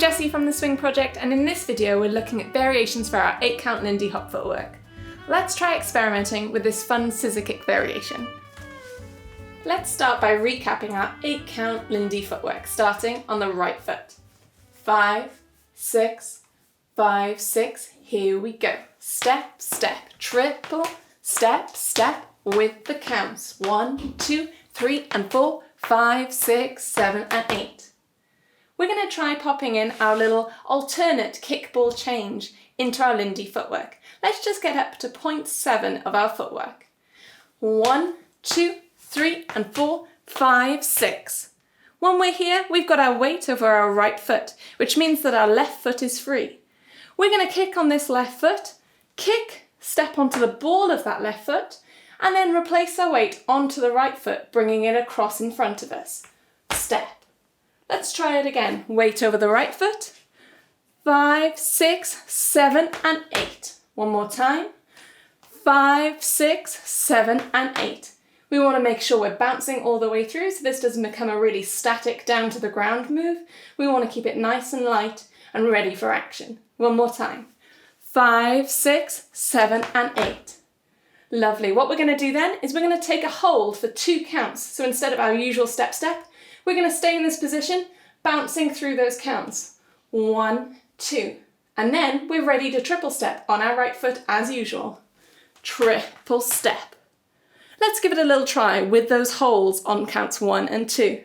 Jessie from the Swing Project, and in this video we're looking at variations for our 8-count Lindy Hop footwork. Let's try experimenting with this fun scissor kick variation. Let's start by recapping our 8-count Lindy footwork, starting on the right foot. 5, 6, 5, 6, here we go. Step, step, triple, step, step with the counts. 1, 2, 3 and 4, 5, 6, 7 and 8. We're going to try popping in our little alternate kickball change into our Lindy footwork. Let's just get up to 0.7 of our footwork. 1, 2, 3 and 4, 5, 6. When we're here, we've got our weight over our right foot, which means that our left foot is free. We're going to kick on this left foot, kick, step onto the ball of that left foot, and then replace our weight onto the right foot, bringing it across in front of us. Step. Let's try it again. Weight over the right foot. 5, 6, 7 and 8. One more time. 5, 6, 7 and 8. We want to make sure we're bouncing all the way through so this doesn't become a really static down to the ground move. We want to keep it nice and light and ready for action. One more time. 5, 6, 7 and 8. Lovely. What we're going to do then is we're going to take a hold for 2 counts. So instead of our usual step, step, we're going to stay in this position, bouncing through those counts. 1, 2. And then we're ready to triple step on our right foot as usual. Triple step. Let's give it a little try with those holds on counts 1 and 2.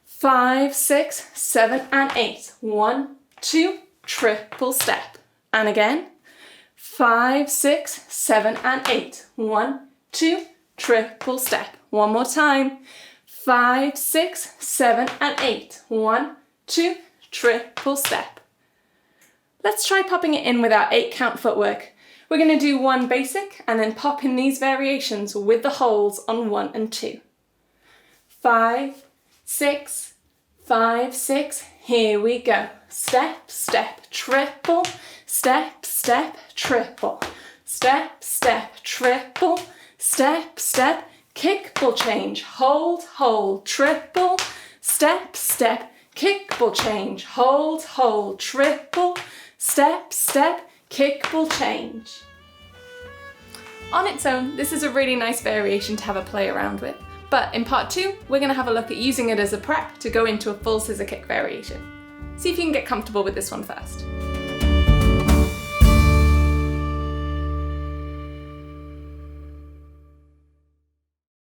5, 6, 7 and 8. 1, 2, triple step. And again. 5, 6, 7 and 8. 1, 2, triple step. One more time. 5, 6, 7 and 8. 1, 2, triple step. Let's try popping it in with our 8-count footwork. We're going to do 1 basic and then pop in these variations with the holds on 1 and 2. 5, 6, 5, 6, here we go. Step, step, triple, step, step, triple, step, step, triple, step, step, kickball change, hold, hold, triple, step, step, kickball change, hold, triple, step, step, kickball change. On its own, this is a really nice variation to have a play around with, but in part 2, we're going to have a look at using it as a prep to go into a full scissor kick variation. See if you can get comfortable with this one first.